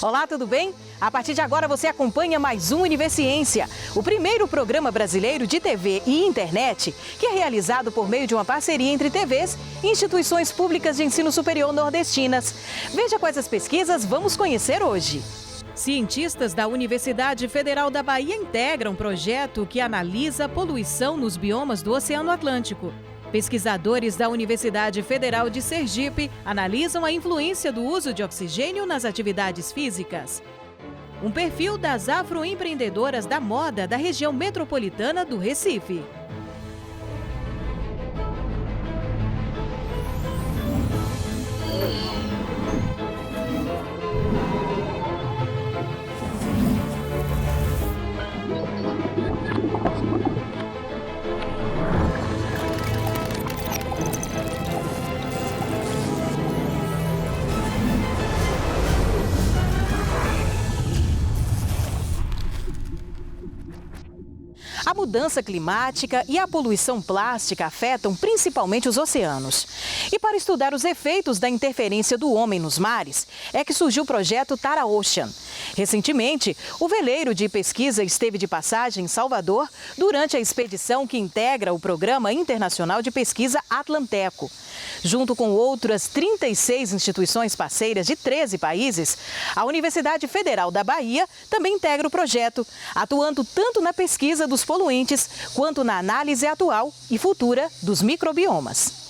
Olá, tudo bem? A partir de agora você acompanha mais um Universiência, o primeiro programa brasileiro de TV e internet que é realizado por meio de uma parceria entre TVs e instituições públicas de ensino superior nordestinas. Veja quais as pesquisas vamos conhecer hoje. Cientistas da Universidade Federal da Bahia integram um projeto que analisa a poluição nos biomas do Oceano Atlântico. Pesquisadores da Universidade Federal de Sergipe analisam a influência do uso de oxigênio nas atividades físicas. Um perfil das afroempreendedoras da moda da região metropolitana do Recife. A mudança climática e a poluição plástica afetam principalmente os oceanos. E para estudar os efeitos da interferência do homem nos mares, é que surgiu o projeto Tara Ocean. Recentemente, o veleiro de pesquisa esteve de passagem em Salvador durante a expedição que integra o Programa Internacional de Pesquisa Atlanteco. Junto com outras 36 instituições parceiras de 13 países, a Universidade Federal da Bahia também integra o projeto, atuando tanto na pesquisa dos poluentes quanto na análise atual e futura dos microbiomas.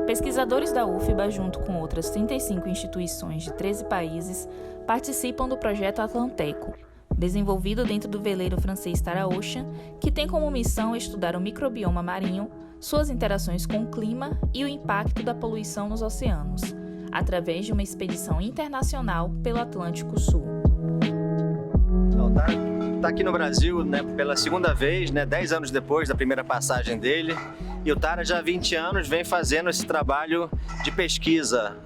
Pesquisadores da UFBA, junto com outras 35 instituições de 13 países, participam do projeto Atlanteco, desenvolvido dentro do veleiro francês Tara Ocean, que tem como missão estudar o microbioma marinho, suas interações com o clima e o impacto da poluição nos oceanos, através de uma expedição internacional pelo Atlântico Sul. Está aqui no Brasil, pela segunda vez, 10 anos depois da primeira passagem dele. E o Tara já há 20 anos vem fazendo esse trabalho de pesquisa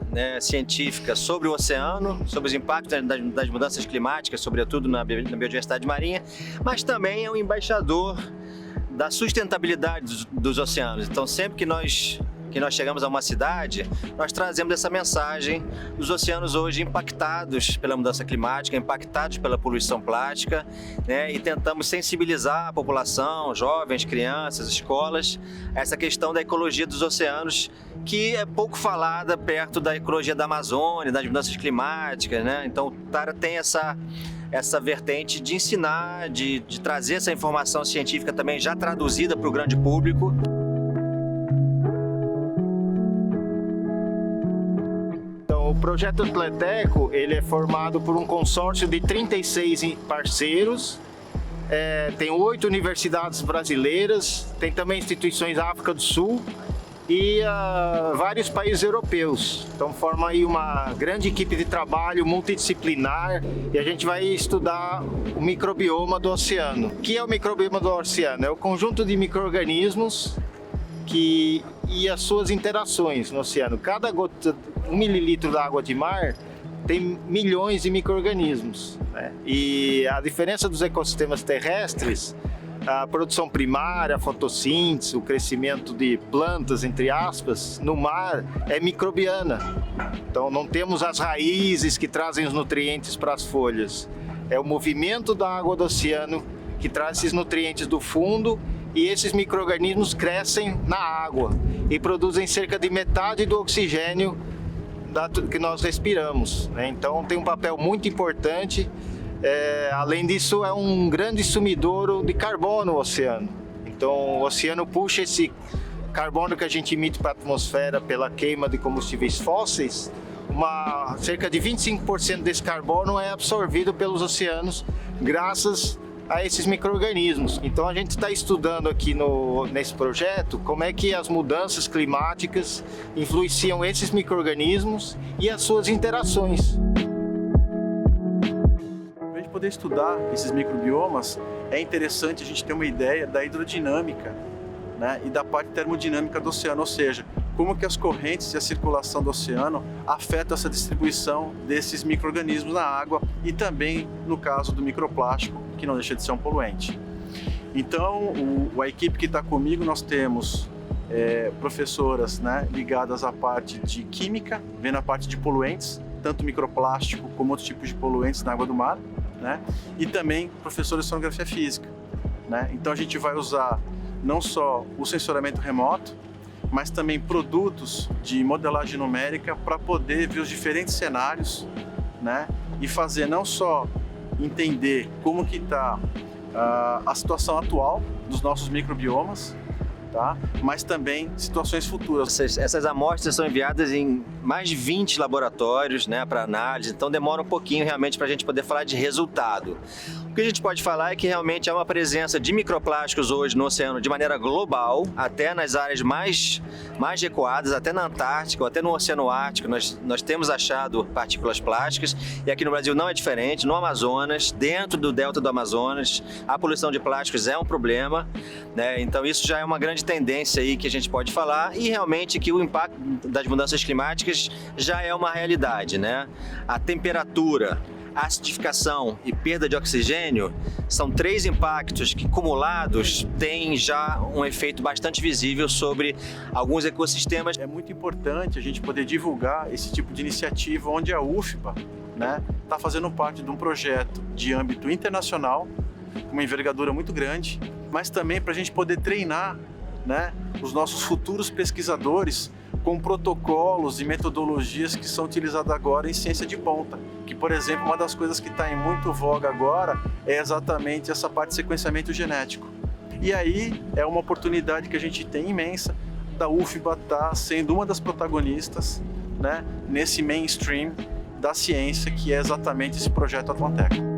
científica sobre o oceano, sobre os impactos das mudanças climáticas, sobretudo na biodiversidade marinha, mas também é um embaixador da sustentabilidade dos oceanos. Então, sempre que nós chegamos a uma cidade, nós trazemos essa mensagem dos oceanos hoje impactados pela mudança climática, impactados pela poluição plástica, e tentamos sensibilizar a população, jovens, crianças, escolas, a essa questão da ecologia dos oceanos, que é pouco falada perto da ecologia da Amazônia, das mudanças climáticas, Então o Tara tem essa vertente de ensinar, de trazer essa informação científica também já traduzida para o grande público. O projeto Atlanteco, ele é formado por um consórcio de 36 parceiros, tem 8 universidades brasileiras, tem também instituições da África do Sul e vários países europeus. Então forma aí uma grande equipe de trabalho multidisciplinar e a gente vai estudar o microbioma do oceano. O que é o microbioma do oceano? É o conjunto de micro-organismos e as suas interações no oceano. Cada gota, 1 mililitro de água de mar tem milhões de micro-organismos, E a diferença dos ecossistemas terrestres, a produção primária, a fotossíntese, o crescimento de plantas, entre aspas, no mar é microbiana. Então não temos as raízes que trazem os nutrientes para as folhas. É o movimento da água do oceano que traz esses nutrientes do fundo. E esses micro-organismos crescem na água e produzem cerca de metade do oxigênio que nós respiramos, Então tem um papel muito importante. Além disso, é um grande sumidouro de carbono no oceano. Então o oceano puxa esse carbono que a gente emite para a atmosfera pela queima de combustíveis fósseis. Cerca de 25% desse carbono é absorvido pelos oceanos graças a esses micro-organismos. Então a gente está estudando aqui nesse projeto como é que as mudanças climáticas influenciam esses micro-organismos e as suas interações. Para a gente poder estudar esses microbiomas, é interessante a gente ter uma ideia da hidrodinâmica, e da parte termodinâmica do oceano, ou seja, como que as correntes e a circulação do oceano afetam essa distribuição desses micro-organismos na água e também no caso do microplástico, que não deixa de ser um poluente. Então, a equipe que está comigo, nós temos professoras, né, ligadas à parte de química, vendo a parte de poluentes, tanto microplástico como outros tipos de poluentes na água do mar, né, e também professores de sonografia física, né. Então a gente vai usar não só o sensoramento remoto, mas também produtos de modelagem numérica para poder ver os diferentes cenários, né, e fazer não só entender como que está a situação atual dos nossos microbiomas, tá? Mas também situações futuras. Essas amostras são enviadas em mais de 20 laboratórios, né, para análise, então demora um pouquinho realmente para a gente poder falar de resultado. O que a gente pode falar é que realmente há uma presença de microplásticos hoje no oceano de maneira global, até nas áreas mais recuadas, até na Antártica, ou até no Oceano Ártico, nós temos achado partículas plásticas, e aqui no Brasil não é diferente. No Amazonas, dentro do delta do Amazonas, a poluição de plásticos é um problema, né? Então isso já é uma grande tendência aí que a gente pode falar, e realmente que o impacto das mudanças climáticas já é uma realidade, né? A temperatura, acidificação e perda de oxigênio são 3 impactos que, acumulados, têm já um efeito bastante visível sobre alguns ecossistemas. É muito importante a gente poder divulgar esse tipo de iniciativa, onde a UFBA, né, está fazendo parte de um projeto de âmbito internacional, com uma envergadura muito grande, mas também para a gente poder treinar, né, os nossos futuros pesquisadores com protocolos e metodologias que são utilizadas agora em ciência de ponta. Que, por exemplo, uma das coisas que está em muito voga agora é exatamente essa parte de sequenciamento genético. E aí é uma oportunidade que a gente tem imensa da UFBA estar sendo uma das protagonistas, né, nesse mainstream da ciência, que é exatamente esse projeto Atlanteco.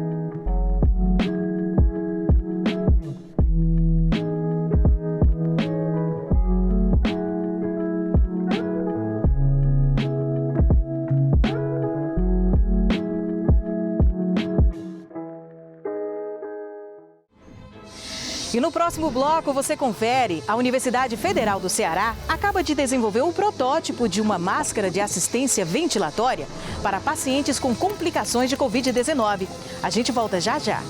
E no próximo bloco você confere, a Universidade Federal do Ceará acaba de desenvolver o protótipo de uma máscara de assistência ventilatória para pacientes com complicações de Covid-19. A gente volta já já.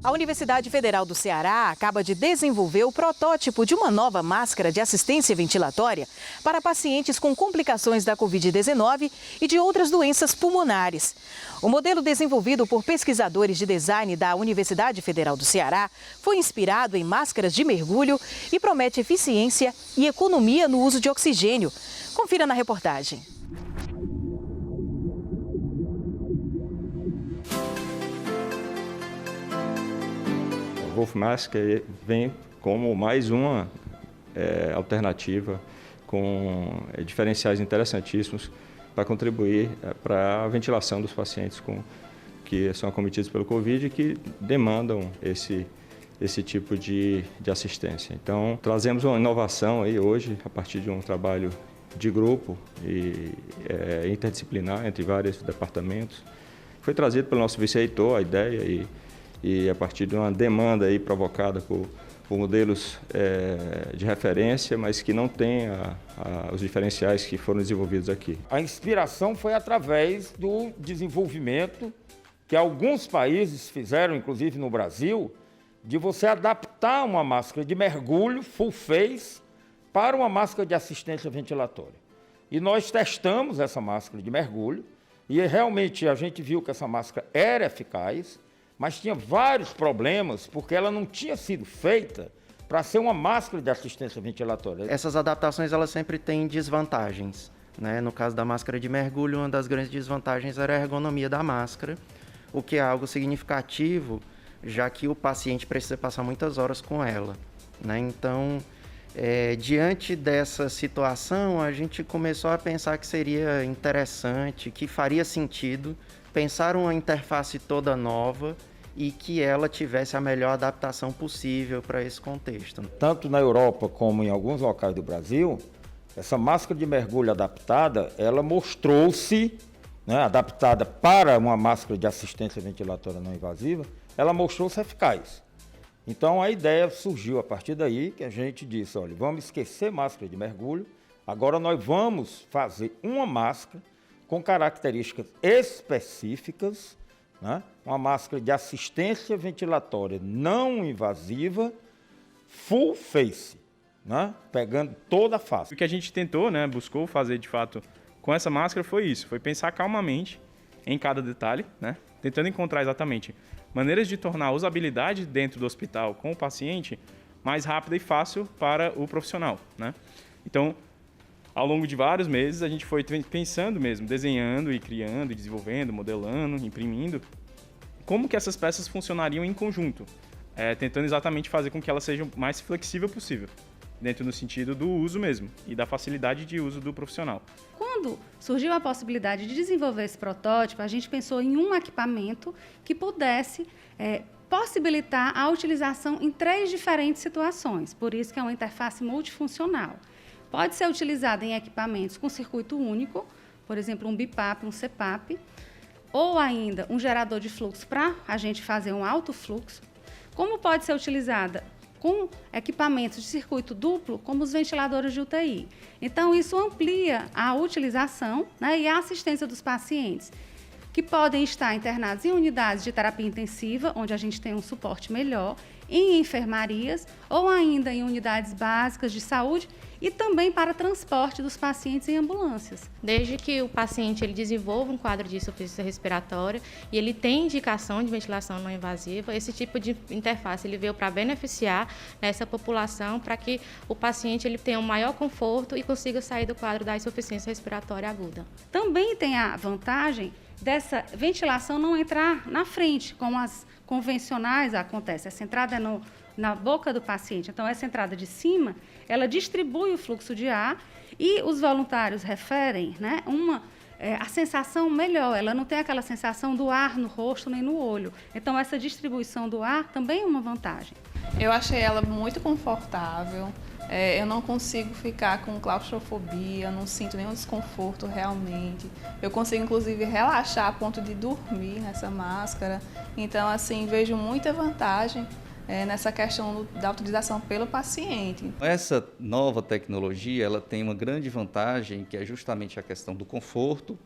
A Universidade Federal do Ceará acaba de desenvolver o protótipo de uma nova máscara de assistência ventilatória para pacientes com complicações da Covid-19 e de outras doenças pulmonares. O modelo, desenvolvido por pesquisadores de design da Universidade Federal do Ceará, foi inspirado em máscaras de mergulho e promete eficiência e economia no uso de oxigênio. Confira na reportagem. Wolf Mask vem como mais uma alternativa com diferenciais interessantíssimos para contribuir para a ventilação dos pacientes que são acometidos pelo Covid e que demandam esse tipo de assistência. Então, trazemos uma inovação aí hoje, a partir de um trabalho de grupo e interdisciplinar entre vários departamentos. Foi trazido pelo nosso vice-reitor a ideia e a partir de uma demanda aí provocada por modelos de referência, mas que não têm os diferenciais que foram desenvolvidos aqui. A inspiração foi através do desenvolvimento que alguns países fizeram, inclusive no Brasil, de você adaptar uma máscara de mergulho full face para uma máscara de assistência ventilatória. E nós testamos essa máscara de mergulho e realmente a gente viu que essa máscara era eficaz, mas tinha vários problemas, porque ela não tinha sido feita para ser uma máscara de assistência ventilatória. Essas adaptações, elas sempre têm desvantagens, né? No caso da máscara de mergulho, uma das grandes desvantagens era a ergonomia da máscara, o que é algo significativo, já que o paciente precisa passar muitas horas com ela, né? Então, diante dessa situação, a gente começou a pensar que seria interessante, que faria sentido pensar uma interface toda nova e que ela tivesse a melhor adaptação possível para esse contexto. Tanto na Europa como em alguns locais do Brasil, essa máscara de mergulho adaptada, ela mostrou-se, né, adaptada para uma máscara de assistência ventilatória não invasiva, ela mostrou-se eficaz. Então a ideia surgiu a partir daí, que a gente disse, olha, vamos esquecer máscara de mergulho, agora nós vamos fazer uma máscara com características específicas, né? Uma máscara de assistência ventilatória não invasiva, full face, né? Pegando toda a face. O que a gente tentou, né, buscou fazer de fato com essa máscara foi isso, foi pensar calmamente em cada detalhe, né? Tentando encontrar exatamente maneiras de tornar a usabilidade dentro do hospital com o paciente mais rápida e fácil para o profissional, né? Então, ao longo de vários meses, a gente foi pensando mesmo, desenhando e criando, e desenvolvendo, modelando, imprimindo, como que essas peças funcionariam em conjunto, tentando exatamente fazer com que elas sejam o mais flexível possível, dentro do sentido do uso mesmo e da facilidade de uso do profissional. Quando surgiu a possibilidade de desenvolver esse protótipo, a gente pensou em um equipamento que pudesse possibilitar a utilização em 3 diferentes situações, por isso que é uma interface multifuncional. Pode ser utilizada em equipamentos com circuito único, por exemplo, um BiPAP, um CPAP, ou ainda um gerador de fluxo para a gente fazer um alto fluxo, como pode ser utilizada com equipamentos de circuito duplo, como os ventiladores de UTI. Então, isso amplia a utilização, né, e a assistência dos pacientes, que podem estar internados em unidades de terapia intensiva, onde a gente tem um suporte melhor, em enfermarias ou ainda em unidades básicas de saúde e também para transporte dos pacientes em ambulâncias. Desde que o paciente ele desenvolva um quadro de insuficiência respiratória e ele tem indicação de ventilação não invasiva, esse tipo de interface ele veio para beneficiar essa população, para que o paciente ele tenha um maior conforto e consiga sair do quadro da insuficiência respiratória aguda. Também tem a vantagem dessa ventilação não entrar na frente, como as convencionais acontece. Essa entrada é na boca do paciente. Então, essa entrada de cima, ela distribui o fluxo de ar e os voluntários referem, né, a sensação melhor. Ela não tem aquela sensação do ar no rosto nem no olho. Então, essa distribuição do ar também é uma vantagem. Eu achei ela muito confortável. Eu não consigo ficar com claustrofobia, não sinto nenhum desconforto realmente. Eu consigo, inclusive, relaxar a ponto de dormir nessa máscara. Então, assim, vejo muita vantagem nessa questão da utilização pelo paciente. Essa nova tecnologia, ela tem uma grande vantagem, que é justamente a questão do conforto,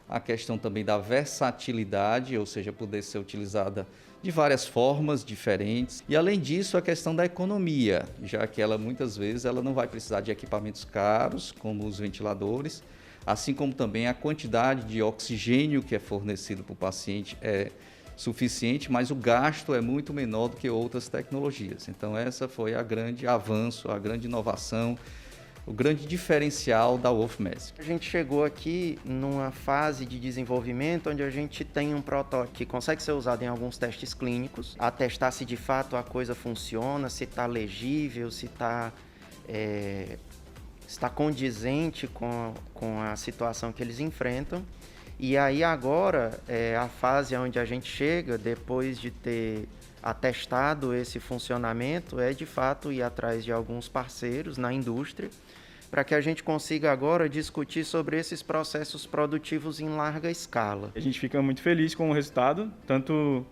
a questão também da versatilidade, ou seja, poder ser utilizada de várias formas diferentes. E, além disso, a questão da economia, já que ela, muitas vezes, ela não vai precisar de equipamentos caros, como os ventiladores, assim como também a quantidade de oxigênio que é fornecido para o paciente é suficiente, mas o gasto é muito menor do que outras tecnologias. Então, essa foi a grande avanço, a grande inovação, o grande diferencial da Wolfmask. A gente chegou aqui numa fase de desenvolvimento onde a gente tem um protótipo que consegue ser usado em alguns testes clínicos, a testar se de fato a coisa funciona, se está legível, se está condizente com a situação que eles enfrentam. E aí agora é a fase onde a gente chega, depois de ter atestado esse funcionamento, é de fato ir atrás de alguns parceiros na indústria, para que a gente consiga agora discutir sobre esses processos produtivos em larga escala. A gente fica muito feliz com o resultado, tanto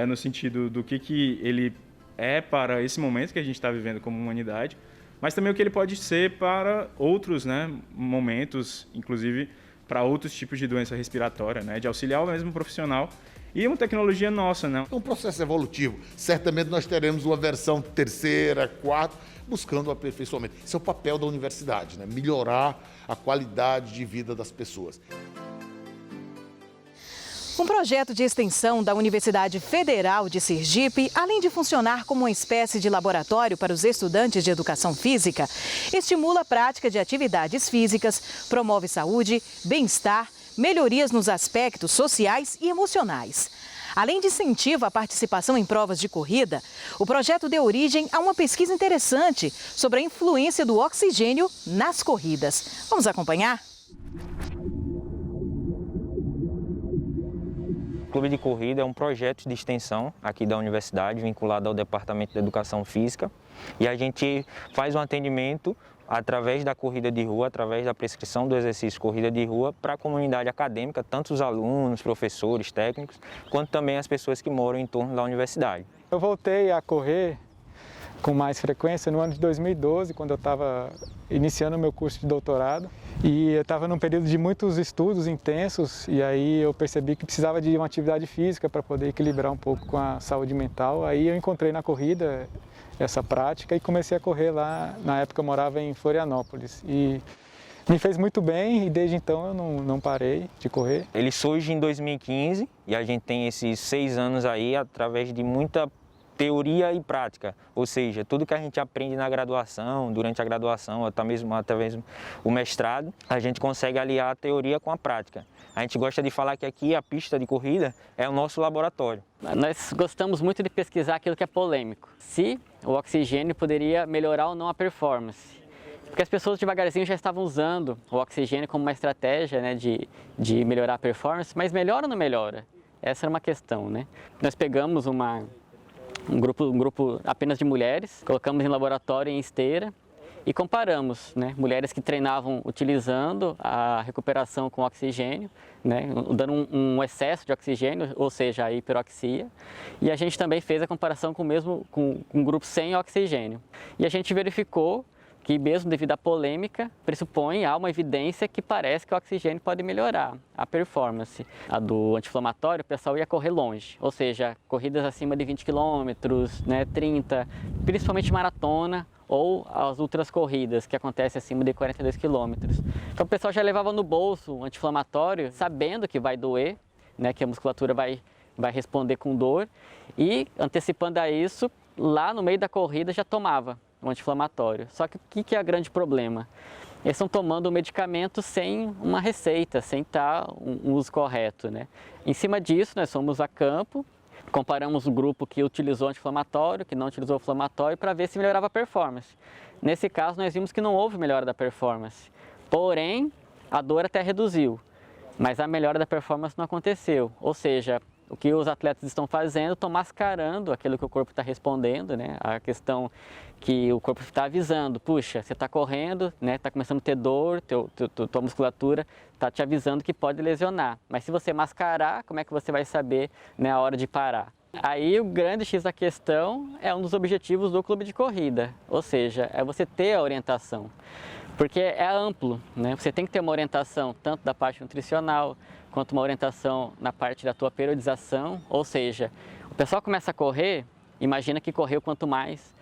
no sentido do que ele é para esse momento que a gente está vivendo como humanidade, mas também o que ele pode ser para outros, né, momentos, inclusive para outros tipos de doença respiratória, né, de auxiliar o mesmo profissional. E uma tecnologia nossa, né? É um processo evolutivo. Certamente nós teremos uma versão 3ª, 4ª, buscando o aperfeiçoamento. Esse é o papel da universidade, né? Melhorar a qualidade de vida das pessoas. Um projeto de extensão da Universidade Federal de Sergipe, além de funcionar como uma espécie de laboratório para os estudantes de educação física, estimula a prática de atividades físicas, promove saúde, bem-estar, melhorias nos aspectos sociais e emocionais. Além de incentivo à participação em provas de corrida, o projeto deu origem a uma pesquisa interessante sobre a influência do oxigênio nas corridas. Vamos acompanhar? Clube de Corrida é um projeto de extensão aqui da universidade, vinculado ao Departamento de Educação Física, e a gente faz um atendimento através da corrida de rua, através da prescrição do exercício corrida de rua para a comunidade acadêmica, tanto os alunos, professores, técnicos, quanto também as pessoas que moram em torno da universidade. Eu voltei a correr com mais frequência no ano de 2012, quando eu estava iniciando o meu curso de doutorado. E eu estava num período de muitos estudos intensos, e aí eu percebi que precisava de uma atividade física para poder equilibrar um pouco com a saúde mental. Aí eu encontrei na corrida essa prática e comecei a correr lá. Na época eu morava em Florianópolis e me fez muito bem, e desde então eu não parei de correr. Ele surge em 2015 e a gente tem esses 6 anos aí através de muita teoria e prática, ou seja, tudo que a gente aprende na graduação, durante a graduação, até mesmo o mestrado, a gente consegue aliar a teoria com a prática. A gente gosta de falar que aqui a pista de corrida é o nosso laboratório. Nós gostamos muito de pesquisar aquilo que é polêmico. Se o oxigênio poderia melhorar ou não a performance. Porque as pessoas devagarzinho já estavam usando o oxigênio como uma estratégia, né, de melhorar a performance, mas melhora ou não melhora? Essa era uma questão, né? Nós pegamos um grupo apenas de mulheres, colocamos em laboratório em esteira e comparamos, né, mulheres que treinavam utilizando a recuperação com oxigênio, né, dando um excesso de oxigênio, ou seja, a hiperoxia, e a gente também fez a comparação com um grupo sem oxigênio. E a gente verificou que, mesmo devido à polêmica, há uma evidência que parece que o oxigênio pode melhorar a performance. A do anti-inflamatório, o pessoal ia correr longe, ou seja, corridas acima de 20 km, né, 30, principalmente maratona ou as outras corridas que acontecem acima de 42 km. Então o pessoal já levava no bolso o anti-inflamatório, sabendo que vai doer, né, que a musculatura vai responder com dor, e antecipando a isso, lá no meio da corrida já tomava um anti-inflamatório. Só que o que é o grande problema? Eles estão tomando o medicamento sem uma receita, sem estar um uso correto, né? Em cima disso, nós fomos a campo, comparamos o grupo que utilizou anti-inflamatório, que não utilizou inflamatório, para ver se melhorava a performance. Nesse caso, nós vimos que não houve melhora da performance. Porém, a dor até reduziu, mas a melhora da performance não aconteceu. Ou seja, o que os atletas estão fazendo, estão mascarando aquilo que o corpo está respondendo, né? A questão que o corpo está avisando, puxa, você está correndo, né? Está começando a ter dor, tua musculatura está te avisando que pode lesionar. Mas se você mascarar, como é que você vai saber, né, a hora de parar? Aí o grande X da questão é um dos objetivos do clube de corrida, ou seja, é você ter a orientação. Porque é amplo, né? Você tem que ter uma orientação tanto da parte nutricional, quanto uma orientação na parte da tua periodização, ou seja, o pessoal começa a correr, imagina que correu quanto mais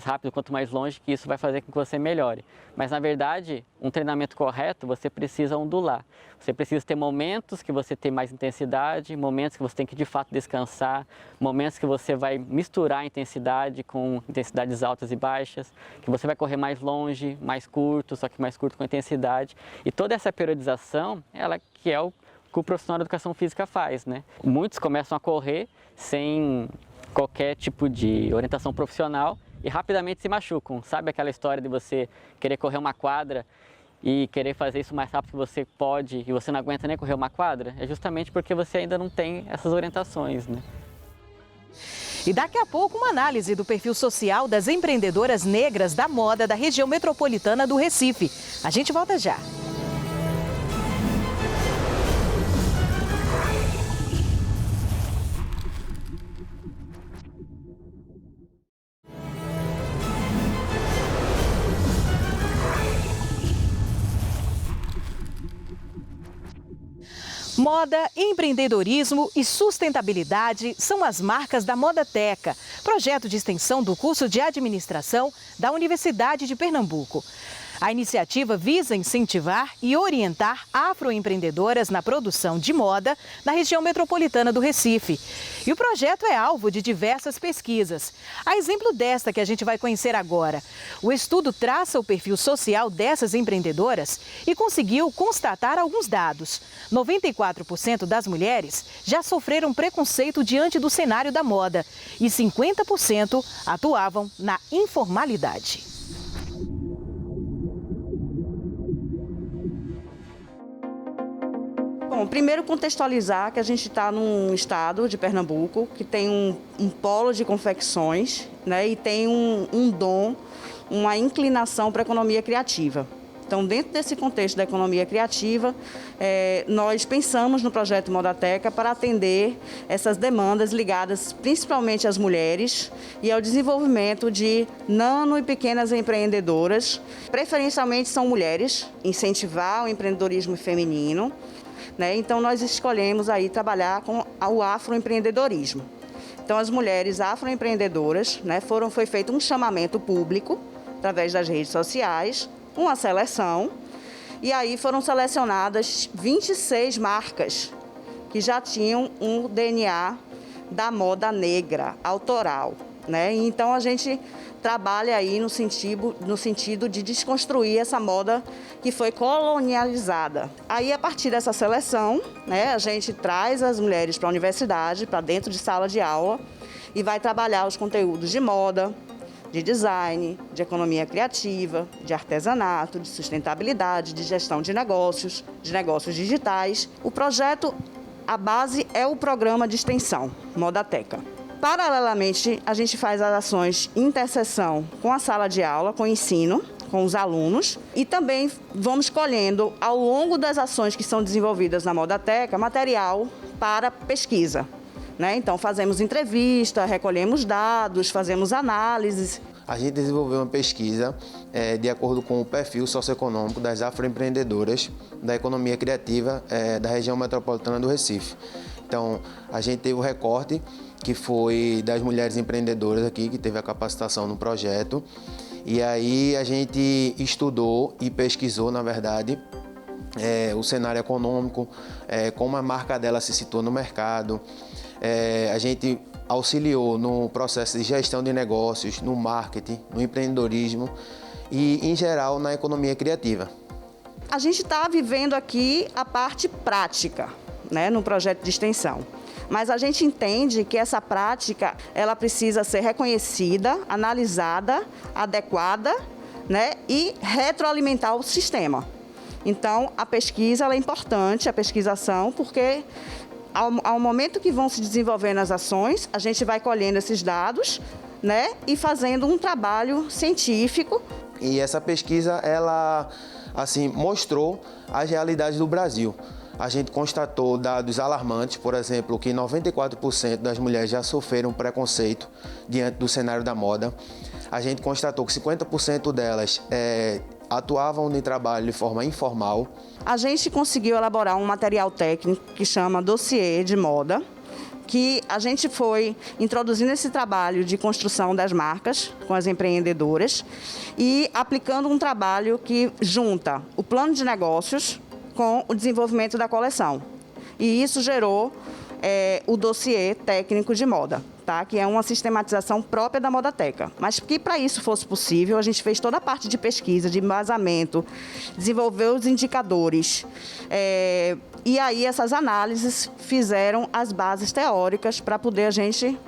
rápido, quanto mais longe, que isso vai fazer com que você melhore. Mas na verdade, um treinamento correto, você precisa ondular. Você precisa ter momentos que você tem mais intensidade, momentos que você tem que de fato descansar, momentos que você vai misturar a intensidade com intensidades altas e baixas, que você vai correr mais longe, mais curto, só que mais curto com intensidade. E toda essa periodização, ela que é o que o profissional de educação física faz, né? Muitos começam a correr sem qualquer tipo de orientação profissional e rapidamente se machucam. Sabe aquela história de você querer correr uma quadra e querer fazer isso o mais rápido que você pode e você não aguenta nem correr uma quadra? É justamente porque você ainda não tem essas orientações, né? E daqui a pouco uma análise do perfil social das empreendedoras negras da moda da região metropolitana do Recife. A gente volta já. Moda, empreendedorismo e sustentabilidade são as marcas da Modateca, projeto de extensão do curso de administração da Universidade de Pernambuco. A iniciativa visa incentivar e orientar afroempreendedoras na produção de moda na região metropolitana do Recife. E o projeto é alvo de diversas pesquisas. A exemplo desta que a gente vai conhecer agora. O estudo traça o perfil social dessas empreendedoras e conseguiu constatar alguns dados. 94% das mulheres já sofreram preconceito diante do cenário da moda e 50% atuavam na informalidade. Bom, primeiro contextualizar que a gente está num estado de Pernambuco que tem um polo de confecções, né, e tem um dom, uma inclinação para a economia criativa. Então, dentro desse contexto da economia criativa, nós pensamos no projeto Modateca para atender essas demandas ligadas principalmente às mulheres e ao desenvolvimento de nano e pequenas empreendedoras. Preferencialmente são mulheres, incentivar o empreendedorismo feminino, né? Então, nós escolhemos aí trabalhar com o afroempreendedorismo. Então, as mulheres afroempreendedoras, né, foi feito um chamamento público através das redes sociais, uma seleção, e aí foram selecionadas 26 marcas que já tinham um DNA da moda negra, autoral, né? Então a gente trabalha aí no sentido de desconstruir essa moda que foi colonializada. Aí, a partir dessa seleção, né, a gente traz as mulheres para a universidade, para dentro de sala de aula, e vai trabalhar os conteúdos de moda, de design, de economia criativa, de artesanato, de sustentabilidade, de gestão de negócios digitais. O projeto, a base é o programa de extensão Modateca. Paralelamente, a gente faz as ações em interseção com a sala de aula, com o ensino, com os alunos, e também vamos colhendo, ao longo das ações que são desenvolvidas na Modateca, material para pesquisa. Então, fazemos entrevista, recolhemos dados, fazemos análises. A gente desenvolveu uma pesquisa de acordo com o perfil socioeconômico das afroempreendedoras da economia criativa da região metropolitana do Recife. Então, a gente teve o recorte que foi das mulheres empreendedoras aqui, que teve a capacitação no projeto. E aí a gente estudou e pesquisou, na verdade, o cenário econômico, como a marca dela se situou no mercado. A gente auxiliou no processo de gestão de negócios, no marketing, no empreendedorismo e, em geral, na economia criativa. A gente está vivendo aqui a parte prática, né, no projeto de extensão. Mas a gente entende que essa prática ela precisa ser reconhecida, analisada, adequada, né, e retroalimentar o sistema. Então, a pesquisa ela é importante, a pesquisação, porque ao momento que vão se desenvolvendo as ações, a gente vai colhendo esses dados, né, e fazendo um trabalho científico. E essa pesquisa, ela assim, mostrou as realidades do Brasil. A gente constatou dados alarmantes, por exemplo, que 94% das mulheres já sofreram preconceito diante do cenário da moda. A gente constatou que 50% delas atuavam no trabalho de forma informal. A gente conseguiu elaborar um material técnico que chama Dossiê de Moda, que a gente foi introduzindo esse trabalho de construção das marcas com as empreendedoras e aplicando um trabalho que junta o plano de negócios com o desenvolvimento da coleção. E isso gerou o dossiê técnico de moda, tá? Que é uma sistematização própria da Modateca. Mas que para isso fosse possível, a gente fez toda a parte de pesquisa, de embasamento, desenvolveu os indicadores. E aí essas análises fizeram as bases teóricas para poder a gente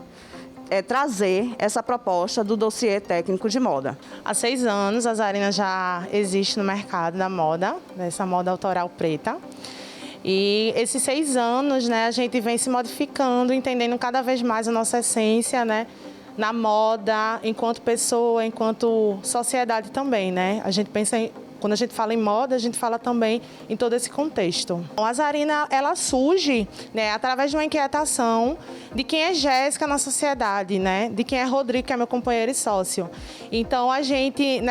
trazer essa proposta do dossiê técnico de moda. Há 6 anos a Zarina já existe no mercado da moda, dessa moda autoral preta. E esses 6 anos, né, a gente vem se modificando, entendendo cada vez mais a nossa essência, né, na moda, enquanto pessoa, enquanto sociedade também, né? A gente pensa quando a gente fala em moda, a gente fala também em todo esse contexto. A Zarina, ela surge, né, através de uma inquietação de quem é Jéssica na sociedade, né, de quem é Rodrigo, que é meu companheiro e sócio. Então, a gente,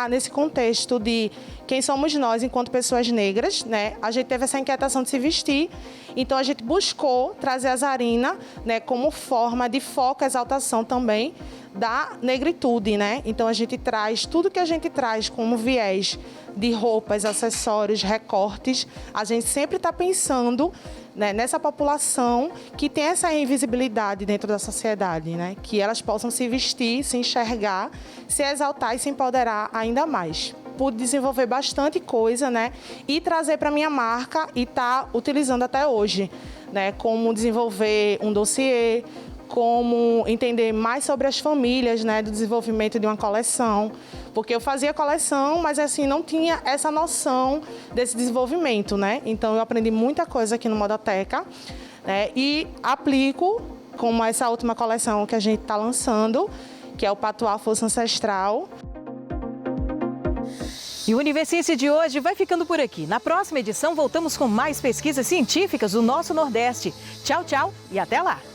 nesse contexto de quem somos nós enquanto pessoas negras, né, a gente teve essa inquietação de se vestir. Então, a gente buscou trazer a Zarina, né, como forma de foco, exaltação também da negritude, né? Então, a gente traz tudo que a gente traz como viés de roupas, acessórios, recortes. A gente sempre está pensando, né, nessa população que tem essa invisibilidade dentro da sociedade, né? Que elas possam se vestir, se enxergar, se exaltar e se empoderar ainda mais. Pude desenvolver bastante coisa, né? E trazer para minha marca e tá utilizando até hoje, né? Como desenvolver um dossiê, como entender mais sobre as famílias, né, do desenvolvimento de uma coleção, Porque eu fazia coleção, mas assim, não tinha essa noção desse desenvolvimento, né? Então eu aprendi muita coisa aqui no Modoteca, né? E aplico, como essa última coleção que a gente está lançando, que é o Patuá Força Ancestral. E o Universiense de hoje vai ficando por aqui. Na próxima edição voltamos com mais pesquisas científicas do nosso Nordeste. Tchau, tchau e até lá!